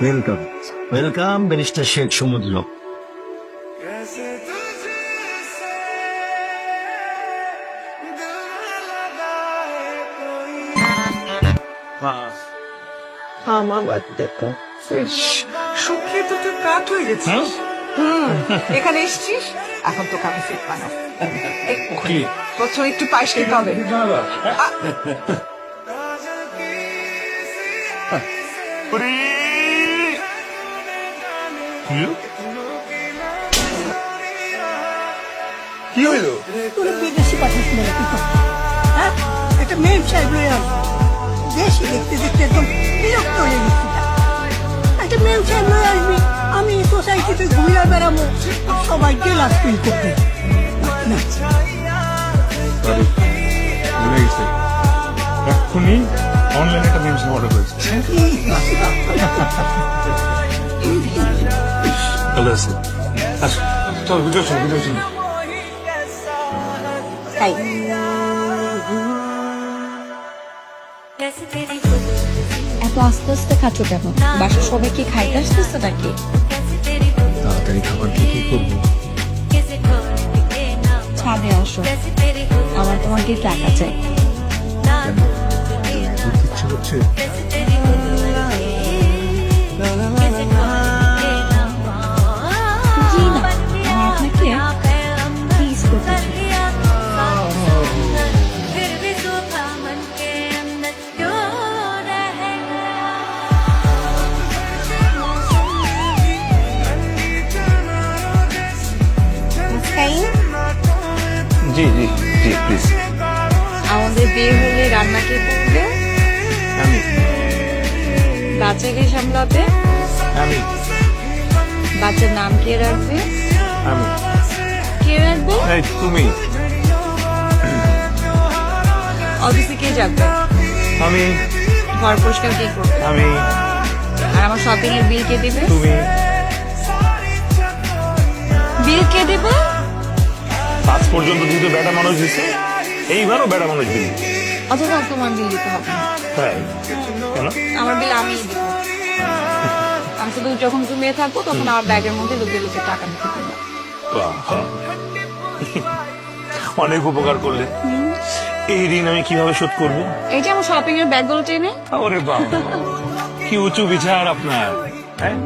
Welcome. Welcome barrister Sheikh সমুদ্র। আমার বাচ্চাটা শুকিয়ে তো তুই কাঠ হয়ে গেছিস। এখানে এসছিস, এখন তোকে আমি ফিট বানাবো। প্রথম একটু পায়েস খেতে হবে। কি হইল? তোর বিদেশি পাঠাচ্ছিল নাকি? হ্যাঁ, একটা মেয়ে সাহেব রয়ে আসবে দেশে দেখতে দেখতে একদম বিরক্ত হয়ে গেছি। একটা মেয়ে সাহেব রয়ে আসবি, আমি সোসাইটিতে ঘুরে বেড়াবো, সবাইকে লাভ ফিল করতে। ভুলে গেছে, এক্ষুনি অনলাইনে একটা মিমস অর্ডার করেছে। ভালো আছে। আচ্ছা চল, ভিডিও চল, ভিডিও চল। তাই এত আস্তে আস্তে খাচ্ছ কেন? বাসার সবাই কি খাইতে আসতেছে নাকি? তাড়াতাড়ি খাবার কি করবো? ছাদে আসো, আমার তোমাকে টাকা চাই। ইচ্ছে করছে। জি না, আমি আপনাকে প্লিজ করতে চাই। জি জি জি প্লিজ। আমাদের বিয়ে হলে রান্না কে করবে? আমি বাচ্চাকে সামলাবে? আমি বাচ্চার নাম কে রাখবে? আমি কে রাখবে? এই তুমি। অফিসে কে যাবে? আমি ঘর পরিষ্কার কে করবে? আমি আর আমার শপিং এর বিল কে দেবে? তুমি। বিল কে দেবে? আজ পর্যন্ত যেহেতু বেটা মানুষ দিচ্ছে, এইবারও বেটা মানুষ দিল। অথবা তোমার বিল দিতে হবে না। তাই কেন? আমার বিল আমিই দিব। আমি শুধু যখন ঘুমিয়ে থাকবো তখন আমার ব্যাগের মধ্যে লুকিয়ে লুকিয়ে টাকা ঢুকে দেবো। বাহ, অনেক উপকার করলে। এই ঋণ আমি কিভাবে শোধ করবো? এই যে আমার শপিং এর ব্যাগগুলো টেনে। ওরে বাবা, কি উঁচু বিচার আপনার। হ্যাঁ